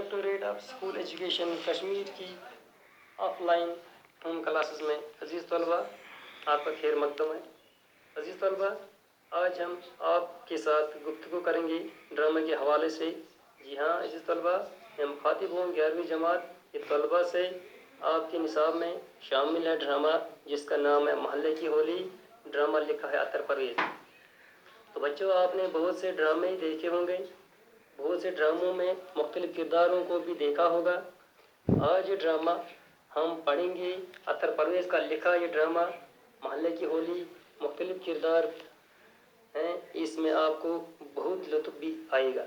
Directorate of school education Kashmir की offline home classes में अजीज़ तलबा आपका खैर मकदम है। अजीज़ तलबा, आज हम आपके साथ गुफ्तगू करेंगे ड्रामे के हवाले से। जी हाँ अजीज़ तलबा, मैं मुखातिब हूँ 11वीं जमात के तलबा से। आपके निसाब में शामिल है ड्रामा जिसका नाम है महल्ले की होली। ड्रामा लिखा है अतर परवेज़। तो बच्चों, आपने बहुत से ड्रामे देखे होंगे, बहुत से ड्रामों में मुख्तलिफ किरदारों को भी देखा होगा। आज ये ड्रामा हम पढ़ेंगे, अतर परवेज़ का लिखा ये ड्रामा महल्ले की होली। मुख्तलिफ किरदार हैं, इसमें आपको बहुत लुत्फ़ भी आएगा।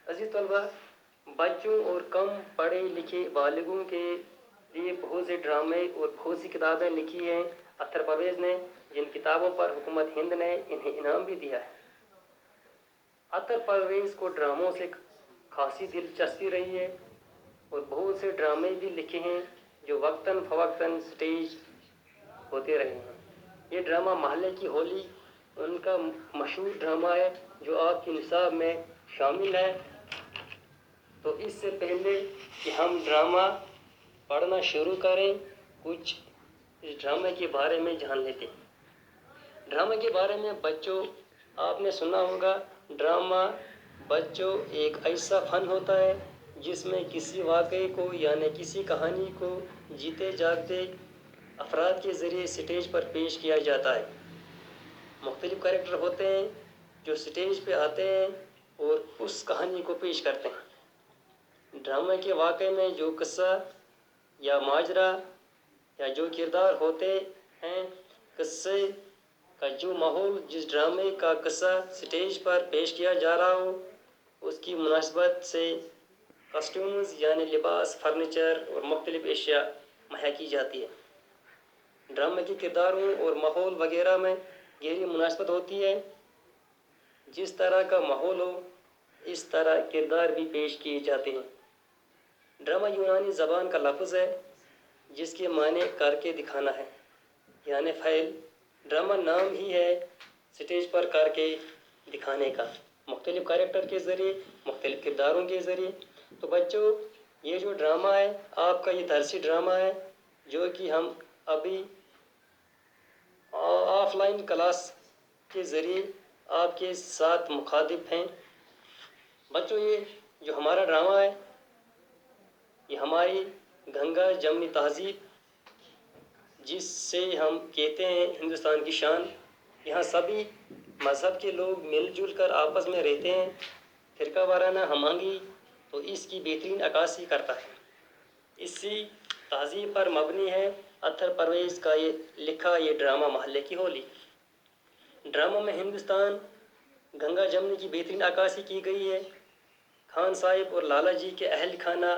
अजीज़ तलबा, बच्चों और कम पढ़े लिखे बालिगों के लिए बहुत से ड्रामे और बहुत सी किताबें लिखी हैं अतर परवेज़ ने, जिन किताबों पर हुकूमत हिंद ने इन्हें इनाम भी दिया है। अतर परवेज़ को ड्रामों से खासी दिलचस्पी रही है और बहुत से ड्रामे भी लिखे हैं जो वक्तन फ़वक्तन स्टेज होते रहे हैं। ये ड्रामा महल्ले की होली उनका मशहूर ड्रामा है जो आपके निसाब में शामिल है। तो इससे पहले कि हम ड्रामा पढ़ना शुरू करें, कुछ इस ड्रामे के बारे में जान लेते हैं। ड्रामे के बारे में बच्चों आपने सुना होगा, ड्रामा बच्चों एक ऐसा फ़न होता है जिसमें किसी वाक़े को यानी किसी कहानी को जीते जागते अफराद के ज़रिए स्टेज पर पेश किया जाता है। मुख्तलिफ कैरेक्टर होते हैं जो स्टेज पे आते हैं और उस कहानी को पेश करते हैं। ड्रामे के वाक़े में जो किस्सा या माजरा या जो किरदार होते हैं, किस्से का जो माहौल, जिस ड्रामे का किस्सा स्टेज पर पेश किया जा रहा हो, उसकी मुनासबत से कस्ट्यूम्स यानी लिबास, फर्नीचर और मुख्तलिफ अशिया मुहैया की जाती है। ड्रामे के किरदारों और माहौल वगैरह में गहरी मुनासबत होती है। जिस तरह का माहौल हो इस तरह किरदार भी पेश किए जाते हैं। ड्रामा यूनानी ज़बान का लफ्ज़ है जिसके माने करके दिखाना है, यानी फ़ैल। ड्रामा नाम ही है स्टेज पर करके दिखाने का, मुख्तलिफ कैरेक्टर के ज़रिए, मुख्तलिफ किरदारों के ज़रिए। तो बच्चों, ये जो ड्रामा है आपका ये दरसी ड्रामा है जो कि हम अभी ऑफलाइन क्लास के ज़रिए आपके साथ मुखातिब हैं। बच्चों, ये जो हमारा ड्रामा है ये हमारी गंगा जमनी तहज़ीब, जिससे हम कहते हैं हिंदुस्तान की शान। यहाँ सभी मज़हब के लोग मिलजुल कर आपस में रहते हैं। फ़िरका वाराना हमआहंगी तो इसकी बेहतरीन अक्कासी करता है। इसी तहज़ीब पर मबनी है अतर परवेज़ का ये लिखा ये ड्रामा महल्ले की होली। ड्रामा में हिंदुस्तान गंगा जमनी की बेहतरीन अक्कासी की गई है। खान साहिब और लाला जी के अहल खाना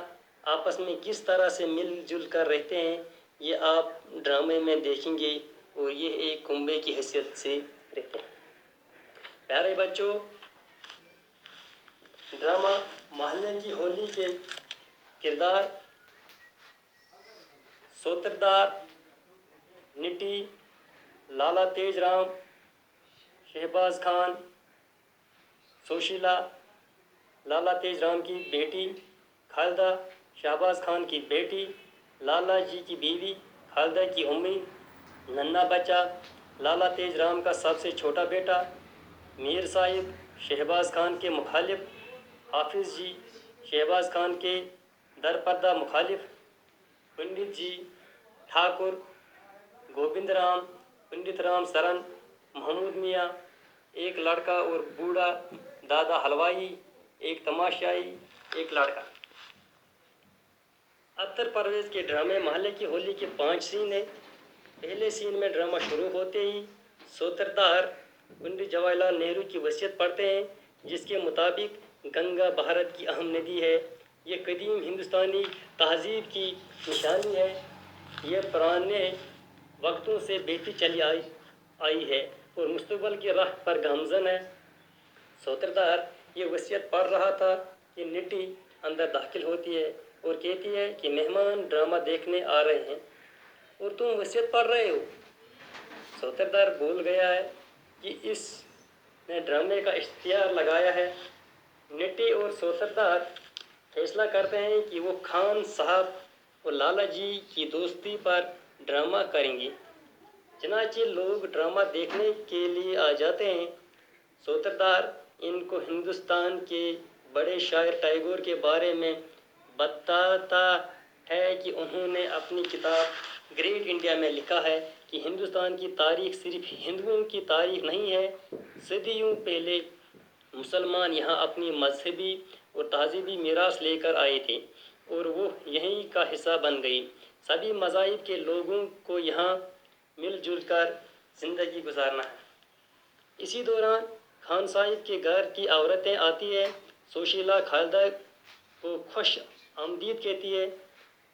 आपस में किस तरह से मिलजुल कर रहते हैं ये आप ड्रामे में देखेंगे और ये एक कुंबे की हैसियत से रहते हैं। प्यारे बच्चों, ड्रामा महल्ले की होली के किरदार सूत्रधार, निटी, लाला तेजराम, शहबाज खान, सुशीला, लाला तेजराम की बेटी खालदा, शहबाज खान की बेटी, लाला जी की बीवी खालदा की उम्मी, नन्ना बच्चा, लाला तेजराम का सबसे छोटा बेटा, मीर साहिब शहबाज खान के मुखालिफ, हाफिज़ जी शहबाज खान के दरपर्दा मुखालिफ, पंडित जी ठाकुर, गोविंद राम, पंडित राम सरन, महमूद मियाँ, एक लड़का और बूढ़ा दादा हलवाई, एक तमाशाई, एक लड़का। अतर परवेज़ के ड्रामे महल्ले की होली के 5 सीन हैं। पहले सीन में ड्रामा शुरू होते ही सूत्रधार पंडित जवाहरलाल नेहरू की वसीयत पढ़ते हैं जिसके मुताबिक गंगा भारत की अहम नदी है। ये कदीम हिंदुस्तानी तहज़ीब की निशानी है। ये पुराने वक्तों से बेटी चली आई है और मुस्तक़बिल की राह पर गामज़न है। सूत्रधार ये वसीयत पढ़ रहा था कि निटी अंदर दाखिल होती है और कहती है कि मेहमान ड्रामा देखने आ रहे हैं और तुम वसीयत पढ़ रहे हो। सूत्रधार भूल गया है कि इसने ड्रामे का इश्तिहार लगाया है। निटी और सूत्रधार फैसला करते हैं कि वो खान साहब और लाला जी की दोस्ती पर ड्रामा करेंगे। चनाचे लोग ड्रामा देखने के लिए आ जाते हैं। सूत्रधार इनको हिंदुस्तान के बड़े शायर टैगोर के बारे में बताता है कि उन्होंने अपनी किताब ग्रेट इंडिया में लिखा है कि हिंदुस्तान की तारीख सिर्फ हिंदुओं की तारीख नहीं है। सदियों पहले मुसलमान यहाँ अपनी मजहबी और तहजीबी मीरास लेकर आए थे और वो यहीं का हिस्सा बन गई। सभी मज़ाहिब के लोगों को यहाँ मिलजुल कर ज़िंदगी गुजारना है। इसी दौरान खान साहिब के घर की औरतें आती है। सुशीला खालिदा को खुश आमदीद कहती है।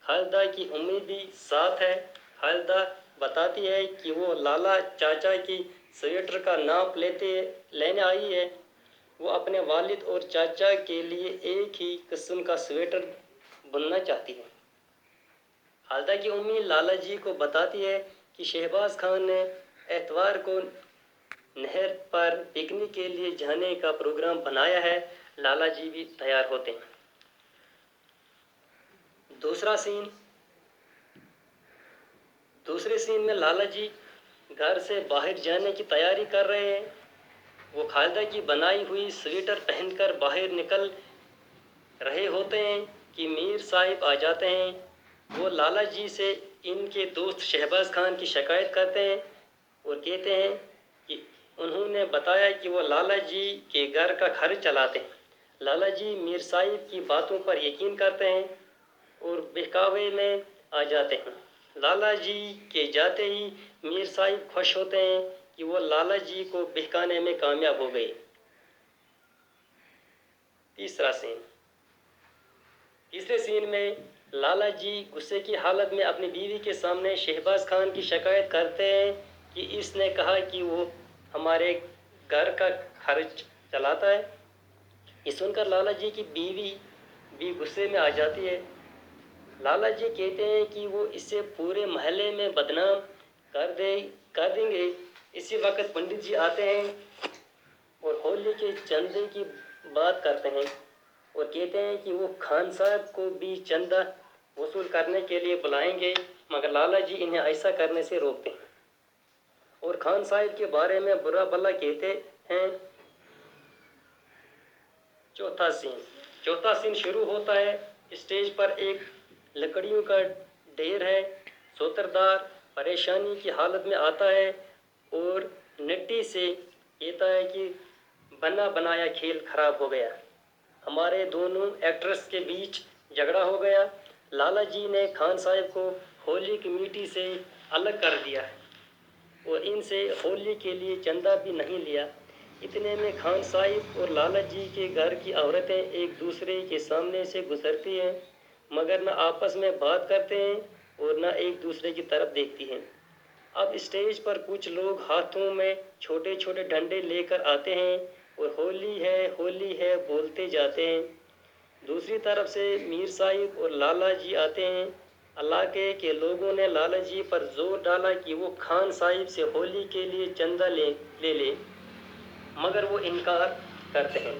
खालिदा की उम्मीद भी साथ है। खालिदा बताती है कि वो लाला चाचा की स्वेटर का नाप लेने आई है। वो अपने वालिद और चाचा के लिए एक ही किस्म का स्वेटर बुनना चाहती है। खालिदा की उम्मीद लाला जी को बताती है कि शहबाज खान ने एतवार को नहर पर पिकनिक के लिए जाने का प्रोग्राम बनाया है। लाला जी भी तैयार होते हैं। दूसरे सीन में लाला जी घर से बाहर जाने की तैयारी कर रहे हैं। वो खालिदा की बनाई हुई स्वेटर पहनकर बाहर निकल रहे होते हैं कि मीर साहिब आ जाते हैं। वो लाला जी से इनके दोस्त शहबाज खान की शिकायत करते हैं और कहते हैं कि उन्होंने बताया कि वो लाला जी के घर का खर्च चलाते हैं। लाला जी मीर साहिब की बातों पर यकीन करते हैं और बहकावे में आ जाते हैं। लाला जी के जाते ही मीर साहिब खुश होते हैं कि वो लाला जी को बहकाने में कामयाब हो गए। तीसरे सीन में लाला जी गुस्से की हालत में अपनी बीवी के सामने शहबाज खान की शिकायत करते हैं कि इसने कहा कि वो हमारे घर का खर्च चलाता है। ये सुनकर लाला जी की बीवी भी गुस्से में आ जाती है। लाला जी कहते हैं कि वो इसे पूरे महल्ले में बदनाम कर देंगे। इसी वक्त पंडित जी आते हैं और होली के चंदे की बात करते हैं और कहते हैं कि वो खान साहब को भी चंदा वसूल करने के लिए बुलाएंगे, मगर लाला जी इन्हें ऐसा करने से रोकते हैं और खान साहब के बारे में बुरा भला कहते हैं। चौथा सीन शुरू होता है। स्टेज पर एक लकड़ियों का ढेर है। सूत्रधार परेशानी की हालत में आता है और नट्टी से कहता है कि बना बनाया खेल खराब हो गया। हमारे दोनों एक्ट्रेस के बीच झगड़ा हो गया। लाला जी ने खान साहब को होली कमेटी से अलग कर दिया और इनसे होली के लिए चंदा भी नहीं लिया। इतने में खान साहिब और लाला जी के घर की औरतें एक दूसरे के सामने से गुजरती हैं, मगर न आपस में बात करते हैं और न एक दूसरे की तरफ देखती हैं। अब स्टेज पर कुछ लोग हाथों में छोटे छोटे डंडे लेकर आते हैं और होली है बोलते जाते हैं। दूसरी तरफ से मीर साहिब और लाला जी आते हैं। इलाके के लोगों ने लाला जी पर जोर डाला कि वो खान साहिब से होली के लिए चंदा ले, मगर वो इनकार करते हैं।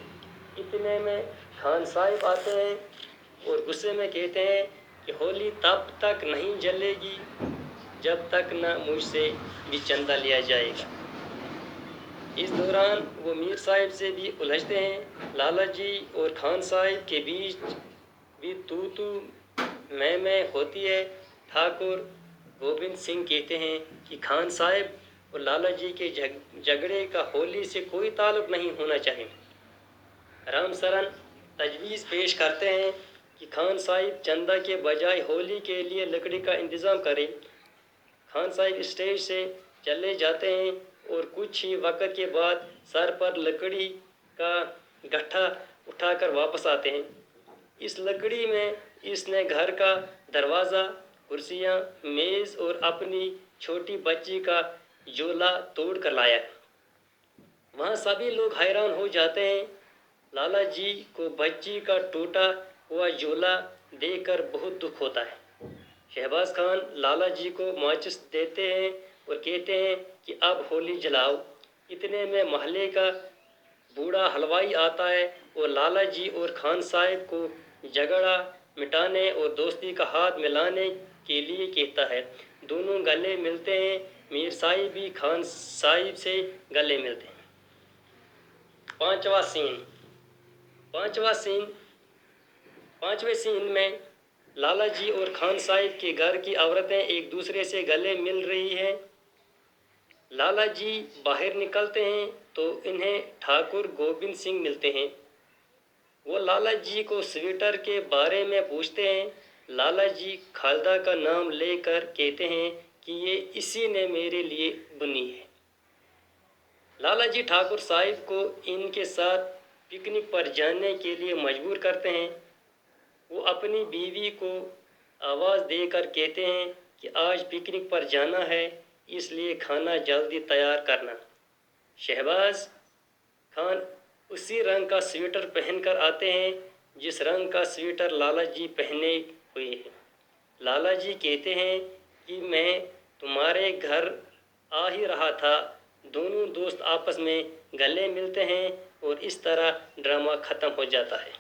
इतने में खान साहिब आते हैं और गुस्से में कहते हैं कि होली तब तक नहीं जलेगी जब तक न मुझसे भी चंदा लिया जाएगा। इस दौरान वो मीर साहिब से भी उलझते हैं। लाला जी और खान साहिब के बीच भी तू मैं होती है। ठाकुर गोविंद सिंह कहते हैं कि खान साहिब और लाला जी के झगड़े का होली से कोई ताल्लुक नहीं होना चाहिए। राम सरन तजवीज़ पेश करते हैं कि खान साहिब चंदा के बजाय होली के लिए लकड़ी का इंतज़ाम करें। खान साहिब स्टेज से चले जाते हैं और कुछ ही वक्त के बाद सर पर लकड़ी का गट्ठा उठाकर वापस आते हैं। इस लकड़ी में इसने घर का दरवाज़ा, कुर्सियाँ, मेज़ और अपनी छोटी बच्ची का झोला तोड़ कर लाया। वहाँ सभी लोग हैरान हो जाते हैं। लाला जी को बच्ची का टूटा हुआ झोला देखकर बहुत दुख होता है। शहबाज खान लाला जी को माचिस देते हैं और कहते हैं कि अब होली जलाओ। इतने में महल्ले का बूढ़ा हलवाई आता है और लाला जी और खान साहब को झगड़ा मिटाने और दोस्ती का हाथ मिलाने के लिए कहता है। दोनों गले मिलते हैं। मीर साहिब भी खान साहिब से गले मिलते हैं। पांचवें सीन में लाला जी और खान साहिब के घर की औरतें एक दूसरे से गले मिल रही हैं। लाला जी बाहर निकलते हैं तो इन्हें ठाकुर गोविंद सिंह मिलते हैं। वो लाला जी को स्वेटर के बारे में पूछते हैं। लाला जी खालदा का नाम लेकर कहते हैं कि ये इसी ने मेरे लिए बुनी है। लाला जी ठाकुर साहिब को इनके साथ पिकनिक पर जाने के लिए मजबूर करते हैं। वो अपनी बीवी को आवाज़ देकर कहते हैं कि आज पिकनिक पर जाना है, इसलिए खाना जल्दी तैयार करना। शहबाज खान उसी रंग का स्वेटर पहनकर आते हैं जिस रंग का स्वेटर लाला जी पहने हुए हैं। लाला जी कहते हैं कि मैं तुम्हारे घर आ ही रहा था। दोनों दोस्त आपस में गले मिलते हैं और इस तरह ड्रामा ख़त्म हो जाता है।